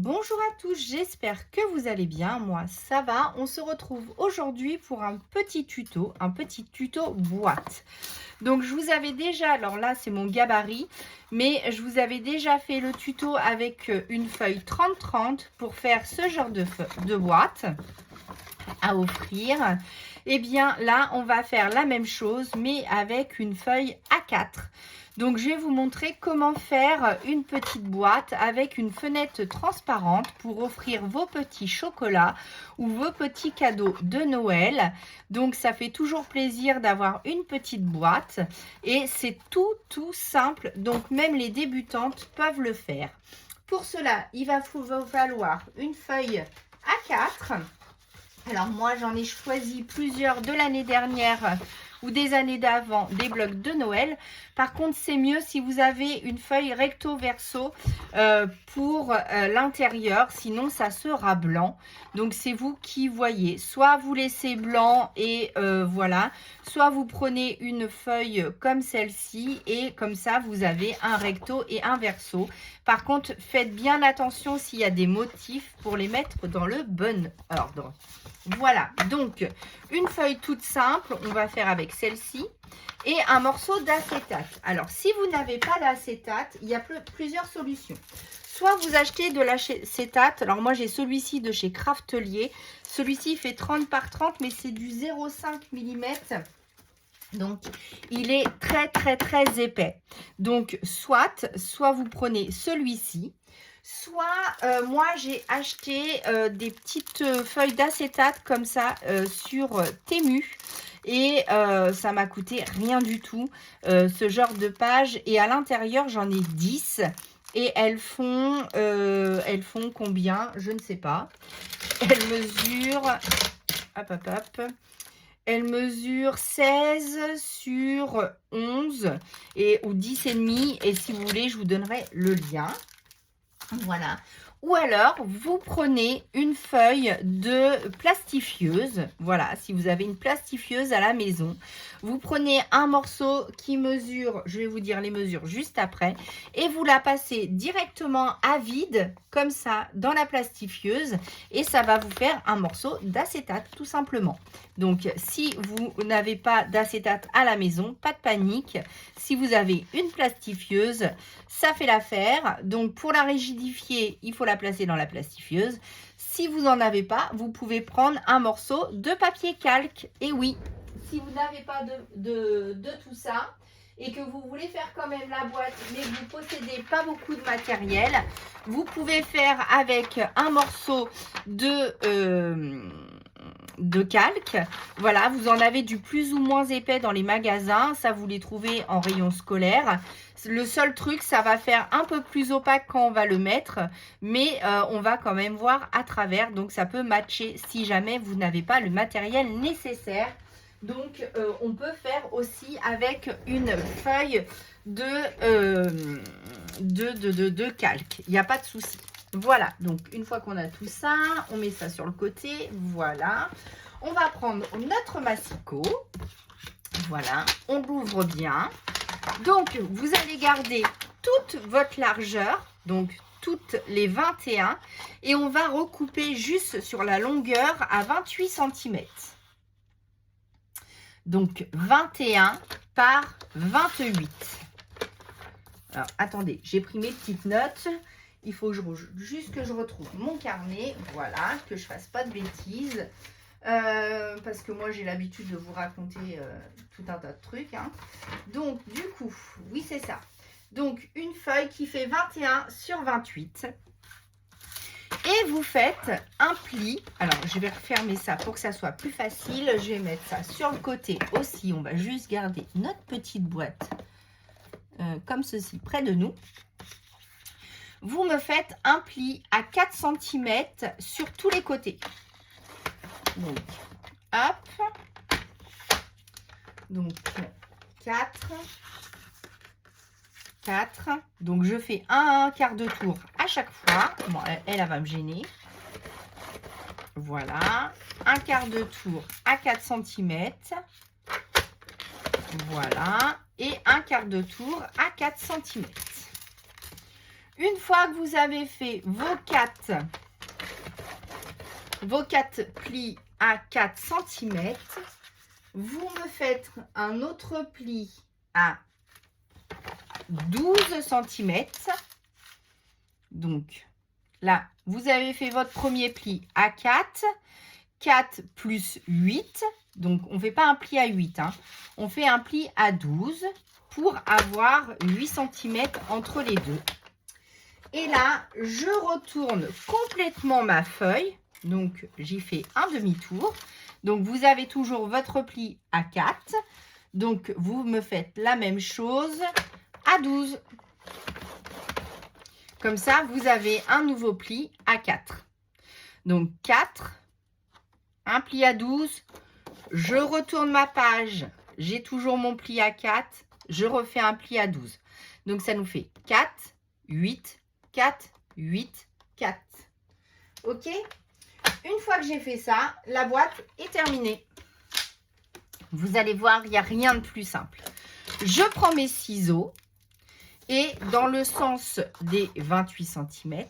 Bonjour à tous, j'espère que vous allez bien. Moi, ça va. On se retrouve aujourd'hui pour un petit tuto boîte. Donc, je vous avais déjà, alors là, c'est mon gabarit, mais je vous avais déjà fait le tuto avec une feuille 30-30 pour faire ce genre de boîte à offrir. Et bien là, on va faire la même chose, mais avec une feuille A4. Donc, je vais vous montrer comment faire une petite boîte avec une fenêtre transparente pour offrir vos petits chocolats ou vos petits cadeaux de Noël. Donc, ça fait toujours plaisir d'avoir une petite boîte et c'est tout simple. Donc, même les débutantes peuvent le faire. Pour cela, il va vous falloir une feuille A4. Alors moi, j'en ai choisi plusieurs de l'année dernière ou des années d'avant, des blocs de Noël. Par contre, c'est mieux si vous avez une feuille recto verso pour l'intérieur, sinon ça sera blanc. Donc c'est vous qui voyez. Soit vous laissez blanc et voilà, soit vous prenez une feuille comme celle-ci et comme ça vous avez un recto et un verso. Par contre, faites bien attention s'il y a des motifs pour les mettre dans le bon ordre. Voilà, donc une feuille toute simple, on va faire avec celle-ci, et un morceau d'acétate. Alors, si vous n'avez pas d'acétate, il y a plusieurs solutions. Soit vous achetez de l'acétate, alors moi j'ai celui-ci de chez Craftelier, celui-ci fait 30 par 30, mais c'est du 0,5 mm. Donc, il est très épais. Donc, soit vous prenez celui-ci, soit moi j'ai acheté des petites feuilles d'acétate comme ça sur Temu. Et ça m'a coûté rien du tout, ce genre de page. Et à l'intérieur, j'en ai 10. Et elles font combien? Je ne sais pas. Elles mesurent... Hop, hop, hop. Elle mesure 16 sur 11 ou 10 et demi. Et si vous voulez, je vous donnerai le lien. Voilà. Ou alors, vous prenez une feuille de plastifieuse. Voilà, si vous avez une plastifieuse à la maison. Vous prenez un morceau qui mesure, je vais vous dire les mesures juste après, et vous la passez directement à vide, comme ça, dans la plastifieuse, et ça va vous faire un morceau d'acétate, tout simplement. Donc, si vous n'avez pas d'acétate à la maison, pas de panique. Si vous avez une plastifieuse, ça fait l'affaire. Donc, pour la rigidifier, il faut la placer dans la plastifieuse. Si vous n'en avez pas, vous pouvez prendre un morceau de papier calque. Et oui, si vous n'avez pas de tout ça et que vous voulez faire quand même la boîte, mais que vous ne possédez pas beaucoup de matériel, vous pouvez faire avec un morceau de calque. Voilà, vous en avez du plus ou moins épais dans les magasins. Ça, vous les trouvez en rayon scolaire. Le seul truc, ça va faire un peu plus opaque quand on va le mettre, mais on va quand même voir à travers. Donc, ça peut matcher si jamais vous n'avez pas le matériel nécessaire. Donc, on peut faire aussi avec une feuille de calque. Il n'y a pas de souci. Voilà, donc une fois qu'on a tout ça, on met ça sur le côté. Voilà. On va prendre notre massicot. Voilà, on l'ouvre bien. Donc, vous allez garder toute votre largeur, donc toutes les 21, et on va recouper juste sur la longueur à 28 cm. Donc, 21 par 28. Alors, attendez, j'ai pris mes petites notes. Il faut juste que je retrouve mon carnet. Voilà, que je ne fasse pas de bêtises. Parce que moi, j'ai l'habitude de vous raconter tout un tas de trucs. Hein. Donc, du coup, oui, c'est ça. Donc, une feuille qui fait 21 sur 28. Et vous faites un pli. Alors, je vais refermer ça pour que ça soit plus facile. Je vais mettre ça sur le côté aussi. On va juste garder notre petite boîte comme ceci près de nous. Vous me faites un pli à 4 cm sur tous les côtés. Donc, hop. Donc, 4. Donc, je fais un quart de tour à chaque fois. Bon, elle va me gêner. Voilà. Un quart de tour à 4 cm. Voilà. Et un quart de tour à 4 cm. une fois que vous avez fait vos 4 plis à 4 cm, vous me faites un autre pli à 12 cm. Donc là, vous avez fait votre premier pli à 4, 4 plus 8. Donc, on ne fait pas un pli à 8, hein. On fait un pli à 12 pour avoir 8 cm entre les deux. Et là, je retourne complètement ma feuille. Donc, j'y fais un demi-tour. Donc, vous avez toujours votre pli à 4. Donc, vous me faites la même chose à 12. Comme ça, vous avez un nouveau pli à 4. Donc, 4, un pli à 12. Je retourne ma page. J'ai toujours mon pli à 4. Je refais un pli à 12. Donc, ça nous fait 4, 8, 4, 8, 4. OK? Une fois que j'ai fait ça, la boîte est terminée. Vous allez voir, il n'y a rien de plus simple. Je prends mes ciseaux et dans le sens des 28 cm,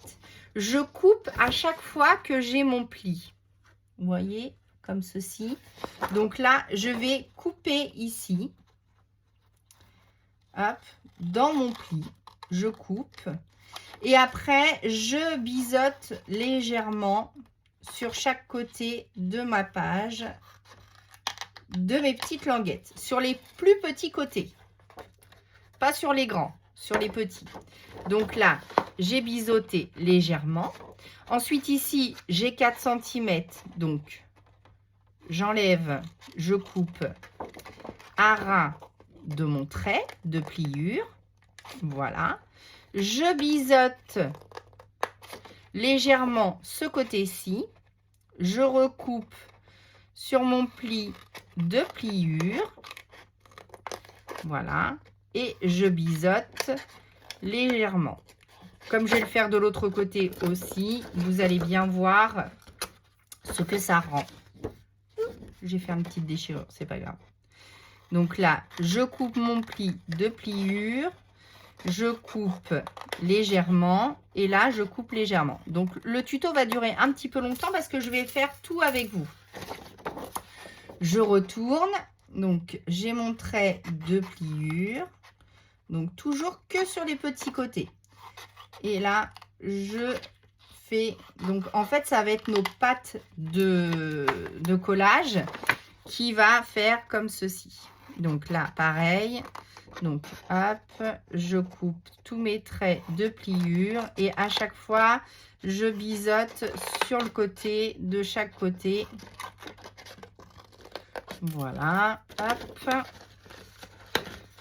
je coupe à chaque fois que j'ai mon pli. Vous voyez, comme ceci. Donc là, je vais couper ici. Hop, dans mon pli, je coupe. Et après, je biseaute légèrement sur chaque côté de ma page de mes petites languettes. Sur les plus petits côtés. Pas sur les grands, sur les petits. Donc là, j'ai biseauté légèrement. Ensuite, ici, j'ai 4 cm. Donc, j'enlève, je coupe à ras de mon trait de pliure. Voilà. Je biseaute légèrement ce côté-ci. Je recoupe sur mon pli de pliure. Voilà. Et je biseaute légèrement. Comme je vais le faire de l'autre côté aussi, vous allez bien voir ce que ça rend. J'ai fait une petite déchirure, c'est pas grave. Donc là, je coupe mon pli de pliure. Je coupe légèrement et là je coupe légèrement. Donc le tuto va durer un petit peu longtemps parce que je vais faire tout avec vous. Je retourne, donc j'ai mon trait de pliure, donc toujours que sur les petits côtés. Et là je fais, donc en fait ça va être nos pattes de collage qui va faire comme ceci. Donc là pareil. Donc, hop, je coupe tous mes traits de pliure et à chaque fois, je biseaute sur le côté, de chaque côté. Voilà, hop.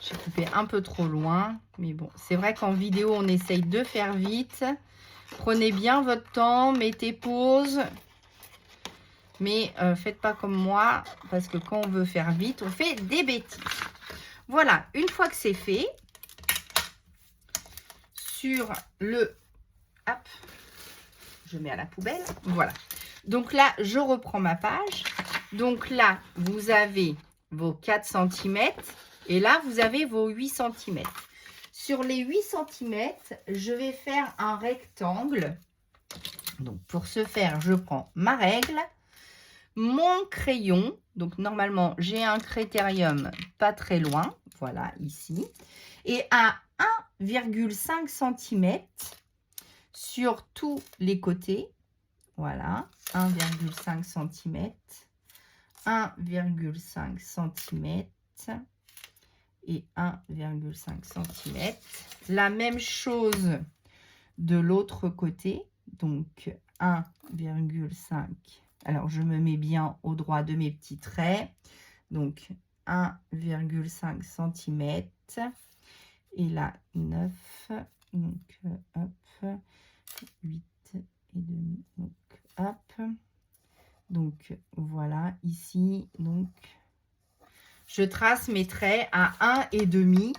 J'ai coupé un peu trop loin, mais bon, c'est vrai qu'en vidéo, on essaye de faire vite. Prenez bien votre temps, mettez pause. Mais faites pas comme moi, parce que quand on veut faire vite, on fait des bêtises. Voilà, une fois que c'est fait, sur le... Hop, je mets à la poubelle. Voilà. Donc là, je reprends ma page. Donc là, vous avez vos 4 cm. Et là, vous avez vos 8 cm. Sur les 8 cm, je vais faire un rectangle. Donc pour ce faire, je prends ma règle, mon crayon. Donc normalement, j'ai un critérium pas très loin. Voilà, ici. Et à 1,5 cm sur tous les côtés. Voilà, 1,5 cm, 1,5 cm et 1,5 cm. La même chose de l'autre côté. Donc 1,5. Alors, je me mets bien au droit de mes petits traits. Donc 1,5 cm. Et là, 9. Donc, hop, 8 et demi. Donc, hop. Donc, voilà, ici, donc, je trace mes traits à 1 et demi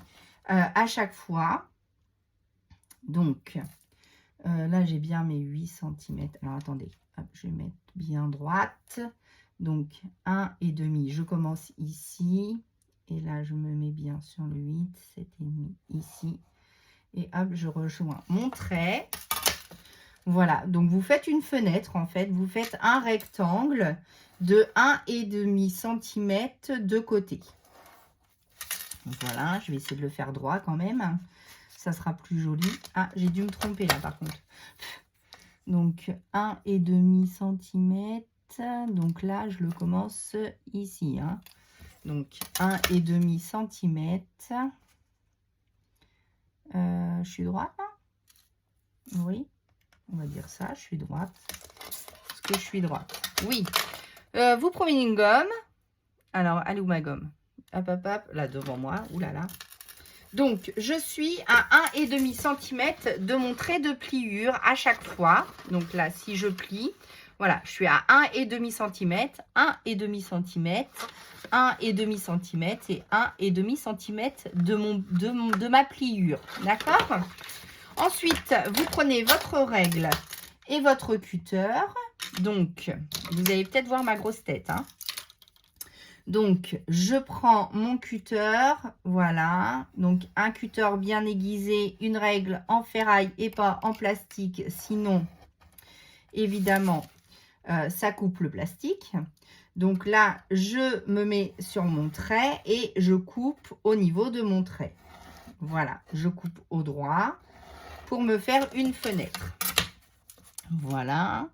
à chaque fois. Donc, là, j'ai bien mes 8 cm. Alors, attendez, hop, je vais mettre bien droite. Donc, 1 et demi. Je commence ici. Et là, je me mets bien sur le 8, 7 et demi ici. Et hop, je rejoins mon trait. Voilà, donc vous faites une fenêtre en fait. Vous faites un rectangle de 1,5 cm de côté. Voilà, je vais essayer de le faire droit quand même. Ça sera plus joli. Ah, j'ai dû me tromper là par contre. Donc 1,5 cm. Donc là, je le commence ici. Hein. Donc 1,5 cm. Je suis droite là? Oui, on va dire ça, je suis droite. Est-ce que je suis droite? Oui. Vous prenez une gomme. Alors, elle est où ma gomme? Hop, hop, hop, là devant moi. Ouh là là. Donc, je suis à 1,5 cm de mon trait de pliure à chaque fois. Donc là, si je plie, voilà, je suis à 1,5 cm, 1,5 cm, 1,5 cm et 1,5 cm de ma pliure. D'accord? Ensuite, vous prenez votre règle et votre cutter. Donc, vous allez peut-être voir ma grosse tête. Hein. Donc, je prends mon cutter, voilà. Donc, un cutter bien aiguisé, une règle en ferraille et pas en plastique. Sinon, évidemment, ça coupe le plastique. Donc là, je me mets sur mon trait et je coupe au niveau de mon trait. Voilà, je coupe au droit pour me faire une fenêtre. Voilà,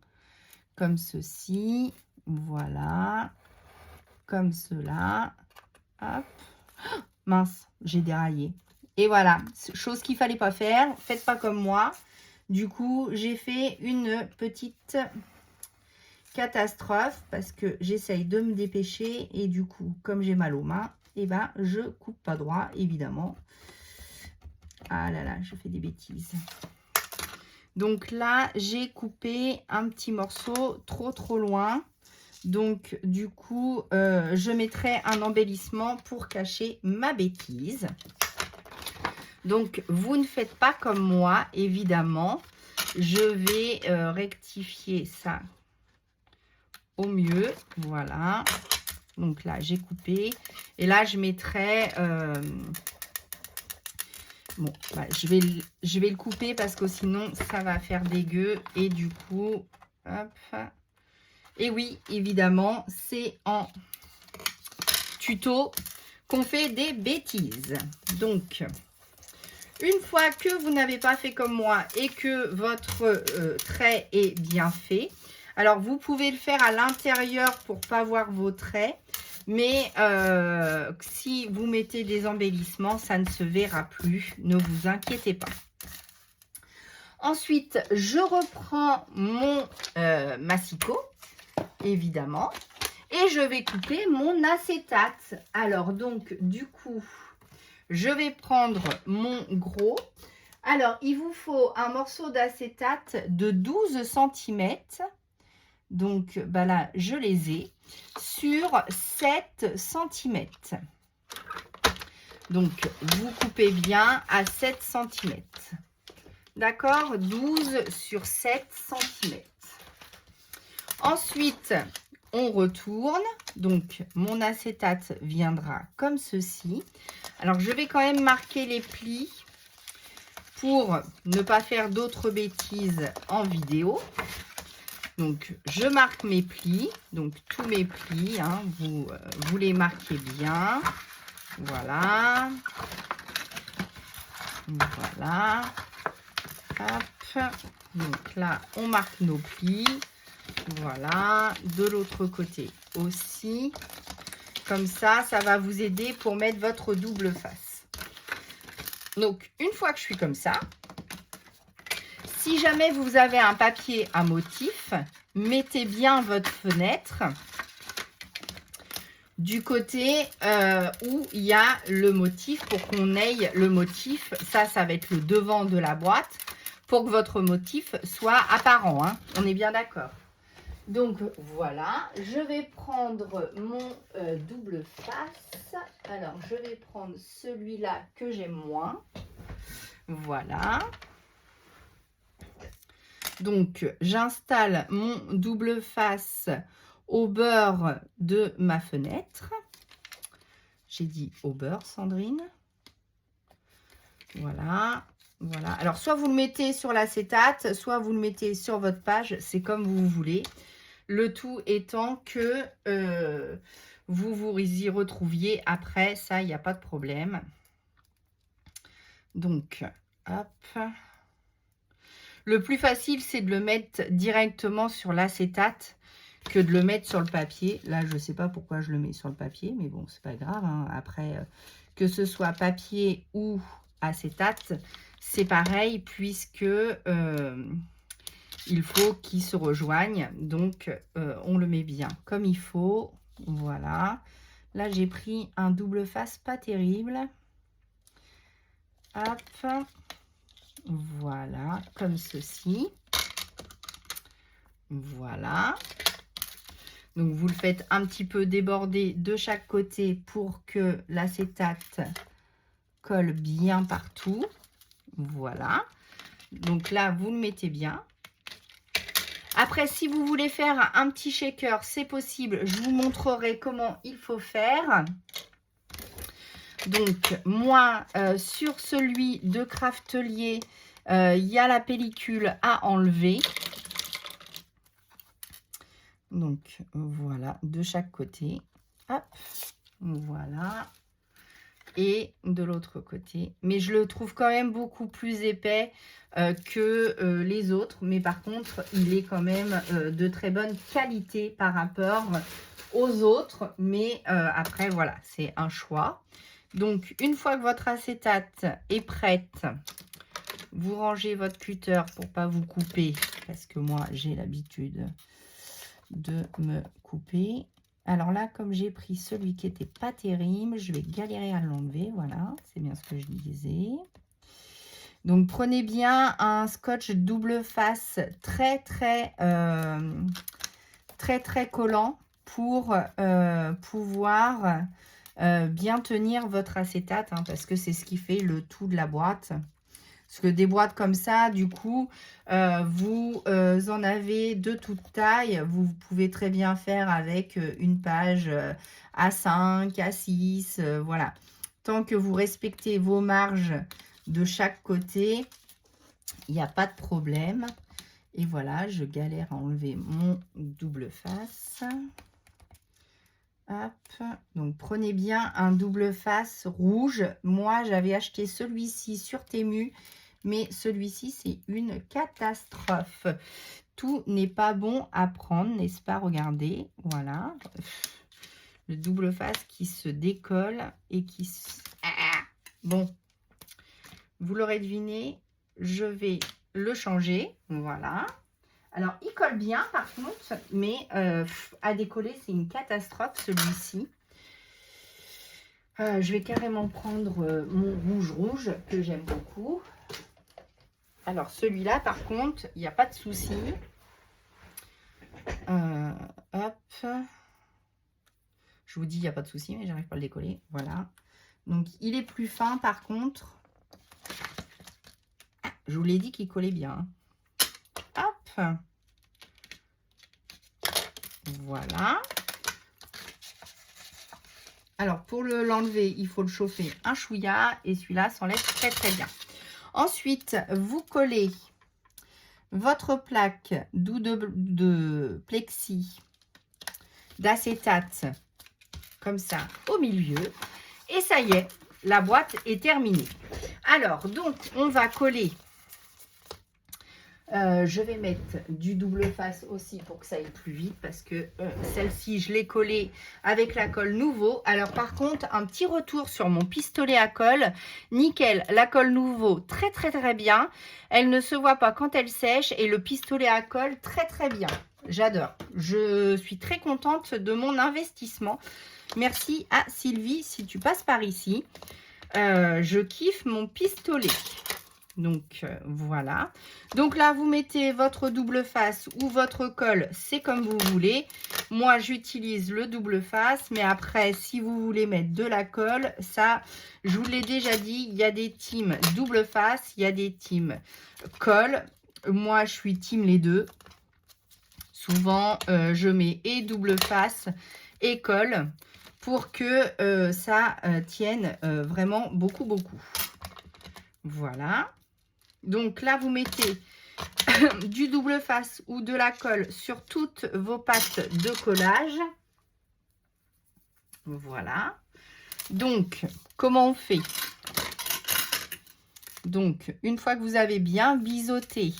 comme ceci, voilà, comme cela. Hop. Mince, j'ai déraillé. Et voilà, chose qu'il ne fallait pas faire, faites pas comme moi. Du coup, j'ai fait une petite catastrophe parce que j'essaye de me dépêcher et du coup, comme j'ai mal aux mains, et ben, je coupe pas droit, évidemment. Ah là là, je fais des bêtises. Donc là, j'ai coupé un petit morceau trop loin. Donc, du coup, je mettrai un embellissement pour cacher ma bêtise. Donc, vous ne faites pas comme moi, évidemment. Je vais rectifier ça au mieux. Voilà. Donc là, j'ai coupé. Et là, je mettrai... bon, bah, je vais le couper parce que sinon, ça va faire dégueu. Et du coup, hop. Et oui, évidemment, c'est en tuto qu'on fait des bêtises. Donc, une fois que vous n'avez pas fait comme moi et que votre trait est bien fait, alors vous pouvez le faire à l'intérieur pour ne pas voir vos traits, mais si vous mettez des embellissements, ça ne se verra plus, ne vous inquiétez pas. Ensuite, je reprends mon massicot, évidemment, et je vais couper mon acétate. Alors donc, du coup... je vais prendre mon gros. Alors, il vous faut un morceau d'acétate de 12 cm. Donc, bah là, je les ai sur 7 cm. Donc, vous coupez bien à 7 cm. D'accord? 12 sur 7 cm. Ensuite, on retourne. Donc, mon acétate viendra comme ceci. Alors, je vais quand même marquer les plis pour ne pas faire d'autres bêtises en vidéo. Donc, je marque mes plis. Donc, tous mes plis, hein, vous les marquez bien. Voilà. Voilà. Hop. Donc là, on marque nos plis. Voilà. De l'autre côté aussi. Comme ça, ça va vous aider pour mettre votre double face. Donc, une fois que je suis comme ça, si jamais vous avez un papier à motif, mettez bien votre fenêtre du côté où il y a le motif pour qu'on ait le motif. Ça va être le devant de la boîte pour que votre motif soit apparent. Hein. On est bien d'accord. Donc voilà, je vais prendre mon double face. Alors, je vais prendre celui-là que j'aime moins. Voilà. Donc, j'installe mon double face au beurre de ma fenêtre. J'ai dit au beurre, Sandrine. Voilà. Voilà. Alors, soit vous le mettez sur l'acétate, soit vous le mettez sur votre page. C'est comme vous voulez. Le tout étant que vous vous y retrouviez après. Ça, il n'y a pas de problème. Donc, hop. Le plus facile, c'est de le mettre directement sur l'acétate que de le mettre sur le papier. Là, je ne sais pas pourquoi je le mets sur le papier, mais bon, c'est pas grave. Hein. Après, que ce soit papier ou acétate, c'est pareil puisque il faut qu'ils se rejoignent. Donc, on le met bien comme il faut. Voilà. Là, j'ai pris un double face pas terrible. Hop. Voilà, comme ceci. Voilà. Donc, vous le faites un petit peu déborder de chaque côté pour que l'acétate colle bien partout. Voilà. Donc là, vous le mettez bien. Après, si vous voulez faire un petit shaker, c'est possible. Je vous montrerai comment il faut faire. Donc, moi, sur celui de Craftelier, il y a la pellicule à enlever. Donc, voilà, de chaque côté. Hop, voilà. Et de l'autre côté. Mais je le trouve quand même beaucoup plus épais que les autres. Mais par contre, il est quand même de très bonne qualité par rapport aux autres. Mais après, voilà, c'est un choix. Donc, une fois que votre acétate est prête, vous rangez votre cutter pour pas vous couper. Parce que moi, j'ai l'habitude de me couper. Alors là, comme j'ai pris celui qui était pas terrible, je vais galérer à l'enlever. Voilà, c'est bien ce que je disais. Donc, prenez bien un scotch double face très collant pour pouvoir bien tenir votre acétate, hein, parce que c'est ce qui fait le tout de la boîte. Parce que des boîtes comme ça, du coup, vous en avez de toute taille. Vous pouvez très bien faire avec une page A5, A6, voilà. Tant que vous respectez vos marges de chaque côté, il n'y a pas de problème. Et voilà, je galère à enlever mon double face. Hop, donc prenez bien un double face rouge. Moi, j'avais acheté celui-ci sur Temu, mais celui-ci, c'est une catastrophe. Tout n'est pas bon à prendre, n'est-ce pas? Regardez, voilà. Le double face qui se décolle et qui se... Ah, bon, vous l'aurez deviné, je vais le changer, voilà. Alors, il colle bien par contre, mais à décoller, c'est une catastrophe celui-ci. Je vais carrément prendre mon rouge que j'aime beaucoup. Alors, celui-là, par contre, il n'y a pas de souci. Hop. Je vous dis, il n'y a pas de souci, mais j'arrive pas à le décoller. Voilà. Donc, il est plus fin, par contre. Je vous l'ai dit qu'il collait bien. Hop. Voilà. Alors, pour l'enlever, il faut le chauffer un chouïa et celui-là s'enlève très bien. Ensuite, vous collez votre plaque de plexi, d'acétate, comme ça, au milieu. Et ça y est, la boîte est terminée. Alors, donc, on va coller. Je vais mettre du double face aussi pour que ça aille plus vite parce que celle-ci, je l'ai collée avec la colle nouveau. Alors par contre, un petit retour sur mon pistolet à colle. Nickel, la colle nouveau, très bien. Elle ne se voit pas quand elle sèche et le pistolet à colle, très bien. J'adore. Je suis très contente de mon investissement. Merci à Sylvie si tu passes par ici. Je kiffe mon pistolet. Donc, voilà. Donc là, vous mettez votre double face ou votre colle, c'est comme vous voulez. Moi, j'utilise le double face, mais après, si vous voulez mettre de la colle, ça, je vous l'ai déjà dit, il y a des teams double face, il y a des teams colle. Moi, je suis team les deux. Souvent, je mets et double face et colle pour que ça tienne vraiment beaucoup. Voilà. Donc là, vous mettez du double face ou de la colle sur toutes vos pâtes de collage. Voilà. Donc, comment on fait? Donc, une fois que vous avez bien biseauté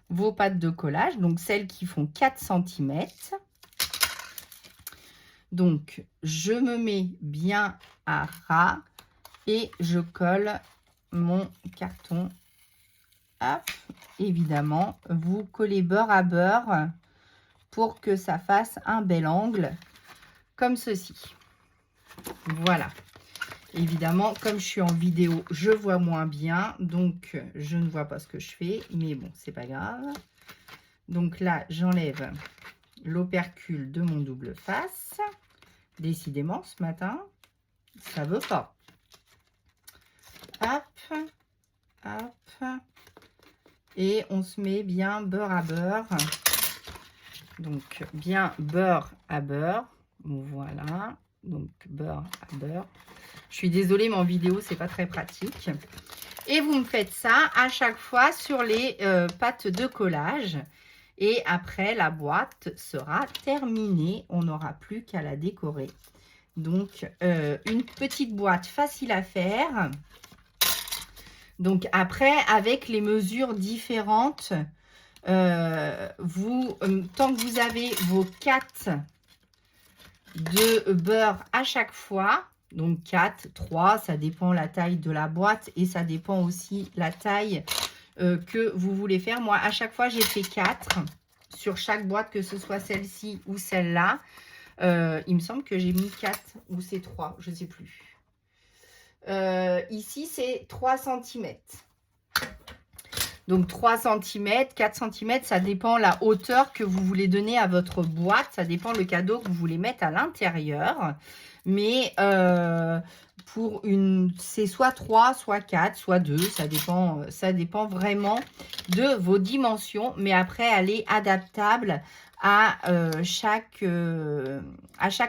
vos pâtes de collage, donc celles qui font 4 cm, donc je me mets bien à ras et je colle mon carton. Hop, évidemment, vous collez beurre à beurre pour que ça fasse un bel angle comme ceci. Voilà. Évidemment, comme je suis en vidéo, je vois moins bien, donc je ne vois pas ce que je fais, mais bon, c'est pas grave. Donc là, j'enlève l'opercule de mon double face. Décidément, ce matin, ça veut pas. Hop, hop. Et on se met bien beurre à beurre. Donc, bien beurre à beurre. Voilà. Donc, beurre à beurre. Je suis désolée, mais en vidéo, c'est pas très pratique. Et vous me faites ça à chaque fois sur les pâtes de collage. Et après, la boîte sera terminée. On n'aura plus qu'à la décorer. Donc, une petite boîte facile à faire. Donc, après, avec les mesures différentes, tant que vous avez vos 4 de beurre à chaque fois, donc 4, 3, ça dépend la taille de la boîte et ça dépend aussi la taille que vous voulez faire. Moi, à chaque fois, j'ai fait 4 sur chaque boîte, que ce soit celle-ci ou celle-là. Il me semble que j'ai mis 4 ou c'est 3, je ne sais plus. Ici, c'est 3 cm. Donc 3 cm, 4 cm, ça dépend la hauteur que vous voulez donner à votre boîte. Ça dépend le cadeau que vous voulez mettre à l'intérieur. Mais c'est soit 3, soit 4, soit 2. Ça dépend vraiment de vos dimensions. Mais après, elle est adaptable à chaque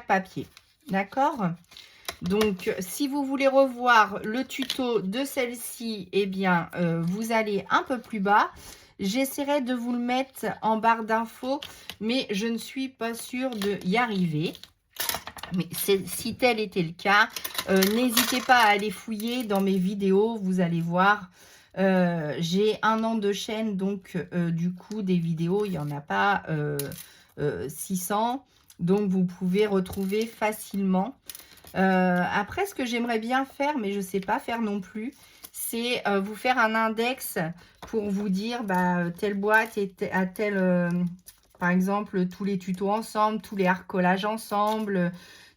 papier. D'accord ? Donc, si vous voulez revoir le tuto de celle-ci, eh bien, vous allez un peu plus bas. J'essaierai de vous le mettre en barre d'infos, mais je ne suis pas sûre d'y arriver. Mais si tel était le cas, n'hésitez pas à aller fouiller dans mes vidéos. Vous allez voir, j'ai 1 an de chaîne, donc du coup, des vidéos, il n'y en a pas 600. Donc, vous pouvez retrouver facilement. Après, ce que j'aimerais bien faire, mais je ne sais pas faire non plus, c'est vous faire un index pour vous dire telle boîte à telle, par exemple, tous les tutos ensemble, tous les arcolages ensemble,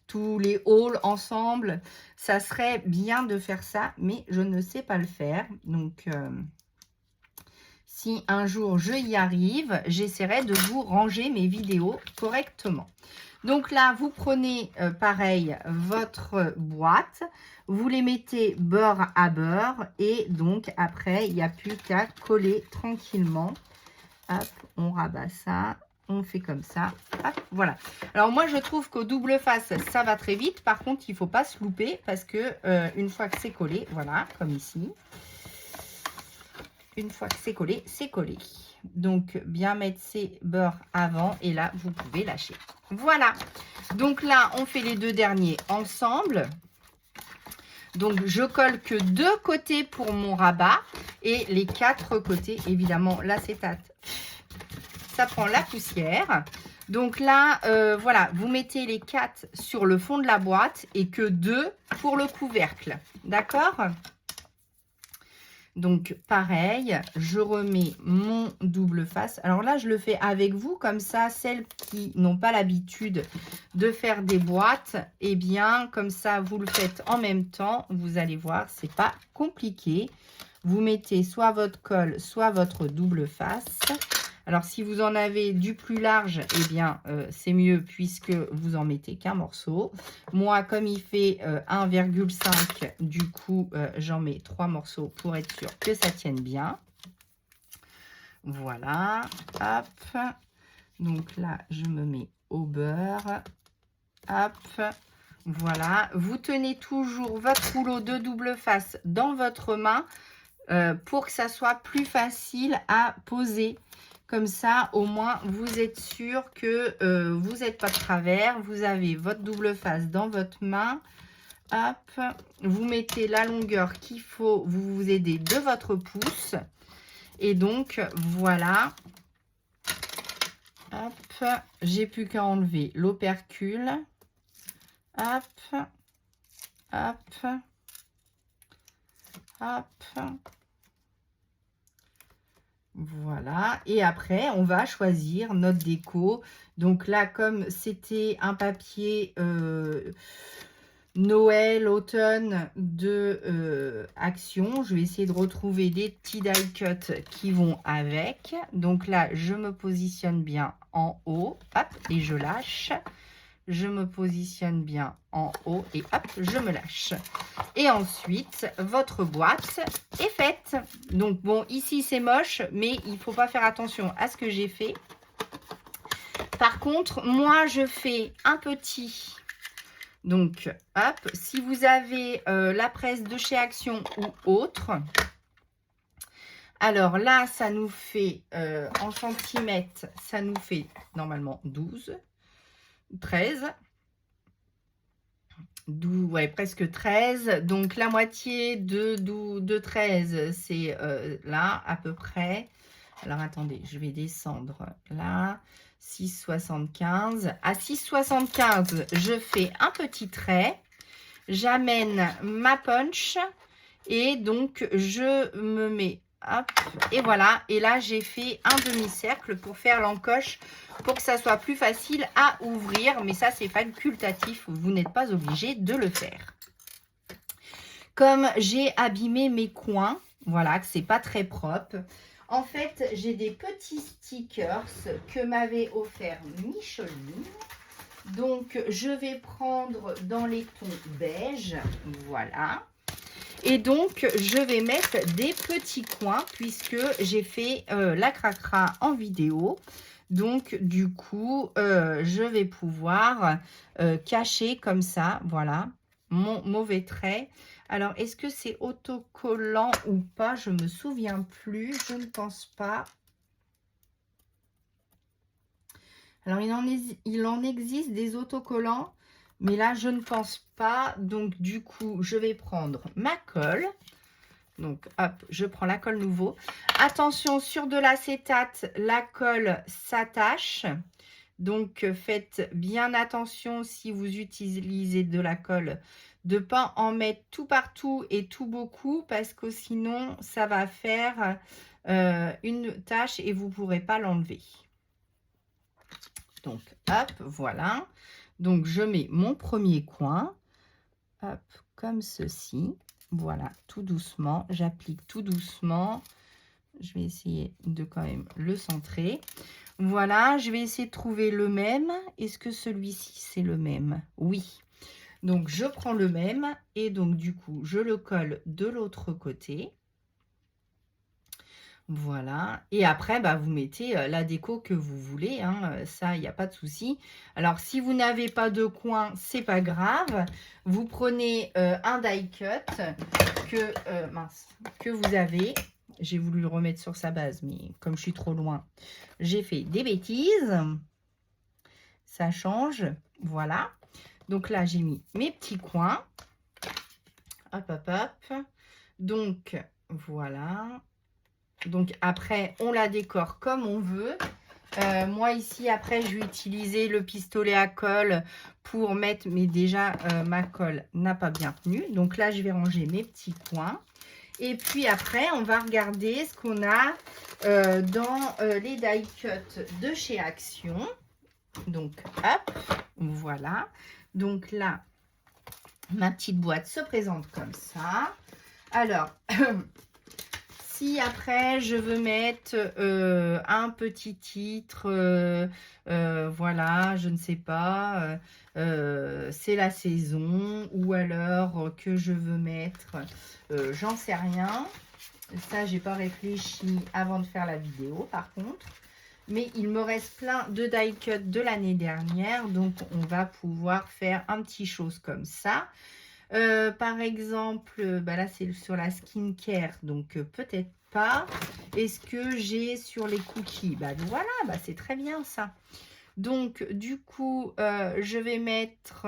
tous les hauls ensemble. Ça serait bien de faire ça, mais je ne sais pas le faire. Donc, si un jour je y arrive, j'essaierai de vous ranger mes vidéos correctement. Donc là, vous prenez pareil votre boîte, vous les mettez beurre à beurre et donc après, il n'y a plus qu'à coller tranquillement. Hop, on rabat ça, on fait comme ça. Hop, voilà. Alors moi, je trouve qu'au double face, ça va très vite. Par contre, il ne faut pas se louper parce que une fois que c'est collé, voilà, comme ici. Une fois que c'est collé, c'est collé. Donc, bien mettre ses beurres avant et là, vous pouvez lâcher. Voilà. Donc là, on fait les 2 derniers ensemble. Donc, je colle que 2 côtés pour mon rabat et les 4 côtés, évidemment, l'acétate, ça prend la poussière. Donc là, voilà, vous mettez les 4 sur le fond de la boîte et que 2 pour le couvercle. D'accord ? Donc, pareil, je remets mon double face. Alors là, je le fais avec vous. Comme ça, celles qui n'ont pas l'habitude de faire des boîtes, eh bien, comme ça, vous le faites en même temps. Vous allez voir, c'est pas compliqué. Vous mettez soit votre colle, soit votre double face. Alors, si vous en avez du plus large, eh bien, c'est mieux puisque vous en mettez qu'un morceau. Moi, comme il fait 1,5, du coup, j'en mets 3 morceaux pour être sûr que ça tienne bien. Voilà, hop. Donc là, je me mets au beurre. Hop, voilà. Vous tenez toujours votre rouleau de double face dans votre main. pour que ça soit plus facile à poser. Comme ça, au moins, vous êtes sûr que vous n'êtes pas de travers. Vous avez votre double face dans votre main. Hop, vous mettez la longueur qu'il faut, vous vous aidez de votre pouce. Et donc, voilà. Hop, j'ai plus qu'à enlever l'opercule. Hop, hop, hop. Voilà. Et après, on va choisir notre déco. Donc là, comme c'était un papier Noël, automne de Action, je vais essayer de retrouver des petits die cuts qui vont avec. Donc là, je me positionne bien en haut. Hop, et je lâche. Je me positionne bien en haut et hop, je me lâche. Et ensuite, votre boîte est faite. Donc bon, ici c'est moche, mais il ne faut pas faire attention à ce que j'ai fait. Par contre, moi je fais un petit. Donc hop, si vous avez la presse de chez Action ou autre. Alors là, ça nous fait en centimètres, ça nous fait normalement 12, 13. 12, ouais, presque 13. Donc, la moitié de 13, c'est là, à peu près. Alors, attendez, je vais descendre là. 6,75. À 6,75, je fais un petit trait. J'amène ma punch. Et donc, je me mets... Hop, et voilà. Et là, j'ai fait un demi-cercle pour faire l'encoche, pour que ça soit plus facile à ouvrir. Mais ça, c'est facultatif. Vous n'êtes pas obligé de le faire. Comme j'ai abîmé mes coins, voilà, que c'est pas très propre. En fait, j'ai des petits stickers que m'avait offert Micheline. Donc, je vais prendre dans les tons beige. Voilà. Et donc, je vais mettre des petits coins puisque j'ai fait la cracra en vidéo. Donc, du coup, je vais pouvoir cacher comme ça, voilà, mon mauvais trait. Alors, est-ce que c'est autocollant ou pas? Je ne me souviens plus, je ne pense pas. Alors, il en existe des autocollants. Mais là, je ne pense pas. Donc, du coup, je vais prendre ma colle. Donc, hop, je prends la colle nouveau. Attention, sur de l'acétate, la colle s'attache. Donc, faites bien attention si vous utilisez de la colle, de ne pas en mettre tout partout et tout beaucoup. Parce que sinon, ça va faire une tache et vous ne pourrez pas l'enlever. Donc, hop, voilà. Donc, je mets mon premier coin, hop, comme ceci. Voilà, tout doucement. J'applique tout doucement. Je vais essayer de quand même le centrer. Voilà, je vais essayer de trouver le même. Est-ce que celui-ci, c'est le même? Oui. Donc, je prends le même et donc, du coup, je le colle de l'autre côté. Voilà. Et après, bah, vous mettez la déco que vous voulez. Hein. Ça, il n'y a pas de souci. Alors, si vous n'avez pas de coin, c'est pas grave. Vous prenez un die cut que vous avez. J'ai voulu le remettre sur sa base, mais comme je suis trop loin, j'ai fait des bêtises. Ça change. Voilà. Donc là, j'ai mis mes petits coins. Hop, hop, hop. Donc, voilà. Donc après, on la décore comme on veut. Moi ici, après, je vais utiliser le pistolet à colle pour mettre, mais déjà, ma colle n'a pas bien tenu. Donc là, je vais ranger mes petits coins. Et puis après, on va regarder ce qu'on a dans les die cuts de chez Action. Donc, hop, voilà. Donc là, ma petite boîte se présente comme ça. Alors... Si après je veux mettre un petit titre, voilà, je ne sais pas, c'est la saison, ou alors que je veux mettre, j'en sais rien. Ça, j'ai pas réfléchi avant de faire la vidéo par contre. Mais il me reste plein de die cut de l'année dernière, donc on va pouvoir faire un petit chose comme ça. Par exemple, bah là, c'est sur la skincare, donc peut-être pas. Est-ce que j'ai sur les cookies? Bah voilà, bah c'est très bien ça. Donc, du coup, je vais mettre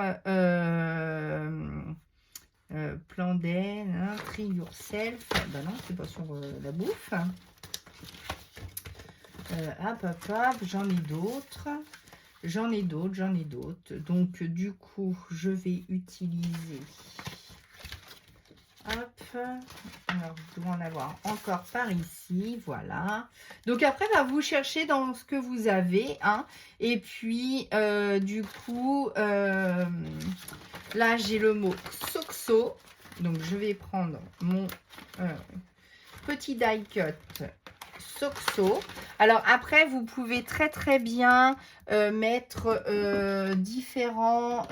plan d'aide, hein, Treat Yourself. Bah non, c'est pas sur la bouffe. Hop, hop, hop, j'en ai d'autres. J'en ai d'autres, j'en ai d'autres. Donc, du coup, je vais utiliser... Hop, alors je dois en avoir encore par ici, voilà. Donc après, bah, vous cherchez dans ce que vous avez, hein. Et puis, du coup, là, j'ai le mot Soxo. Donc, je vais prendre mon petit die cut Soxo. Alors après, vous pouvez très très bien mettre différents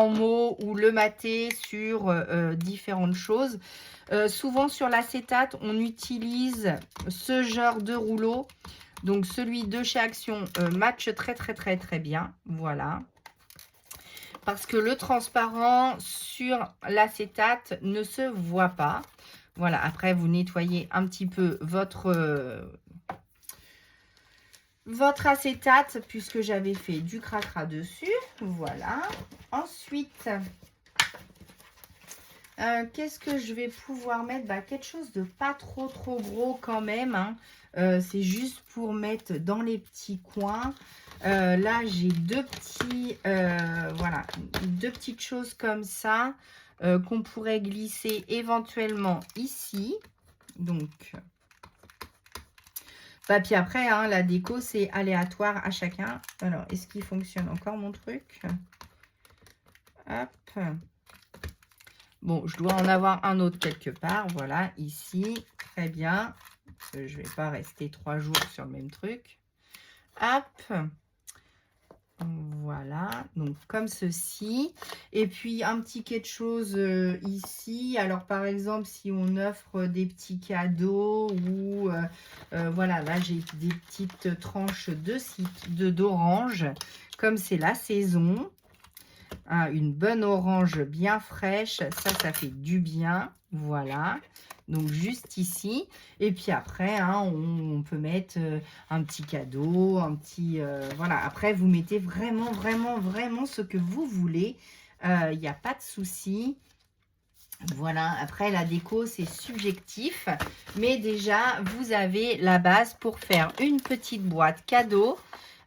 mots ou le mater sur différentes choses. Souvent sur l'acétate, on utilise ce genre de rouleau. Donc celui de chez Action match très très très très bien. Voilà. Parce que le transparent sur l'acétate ne se voit pas. Voilà, après vous nettoyez un petit peu votre acétate puisque j'avais fait du cracra dessus. Voilà. Ensuite, qu'est-ce que je vais pouvoir mettre? Bah, quelque chose de pas trop gros quand même, hein. C'est juste pour mettre dans les petits coins. Là, j'ai deux petites choses comme ça qu'on pourrait glisser éventuellement ici. Donc, bah, puis après, hein, la déco, c'est aléatoire à chacun. Alors, est-ce qu'il fonctionne encore mon truc? Hop. Bon, je dois en avoir un autre quelque part. Voilà, ici. Très bien. Parce que je ne vais pas rester 3 jours sur le même truc. Hop. Voilà, donc comme ceci. Et puis un petit quelque chose ici. Alors par exemple, si on offre des petits cadeaux ou voilà, là j'ai des petites tranches d'orange, comme c'est la saison. Hein, une bonne orange bien fraîche, ça fait du bien. Voilà. Donc juste ici. Et puis après, hein, on peut mettre un petit cadeau, un petit... voilà. Après, vous mettez vraiment ce que vous voulez. Il n'y a pas de souci. Voilà. Après, la déco, c'est subjectif. Mais déjà, vous avez la base pour faire une petite boîte cadeau.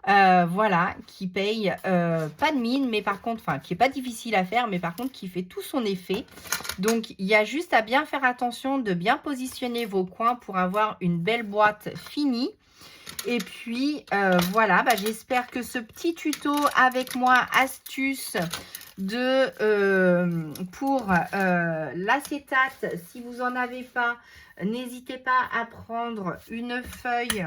Voilà, qui paye pas de mine, mais par contre, enfin, qui est pas difficile à faire, mais par contre, qui fait tout son effet. Donc, il y a juste à bien faire attention de bien positionner vos coins pour avoir une belle boîte finie. Et puis, voilà, bah, j'espère que ce petit tuto avec moi, astuce pour l'acétate, si vous en avez pas, n'hésitez pas à prendre une feuille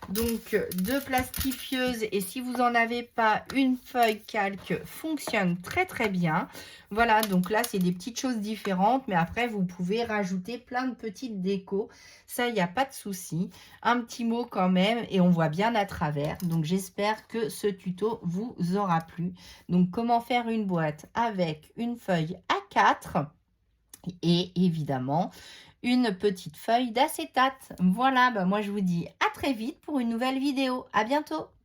donc de plastifieuse, et si vous n'en avez pas, une feuille calque fonctionne très bien. Voilà, donc là c'est des petites choses différentes, mais après vous pouvez rajouter plein de petites décos, ça il n'y a pas de souci. Un petit mot quand même et on voit bien à travers. Donc j'espère que ce tuto vous aura plu. Donc comment faire une boîte avec une feuille A4 et évidemment une petite feuille d'acétate. Voilà, bah moi je vous dis à très vite pour une nouvelle vidéo. À bientôt!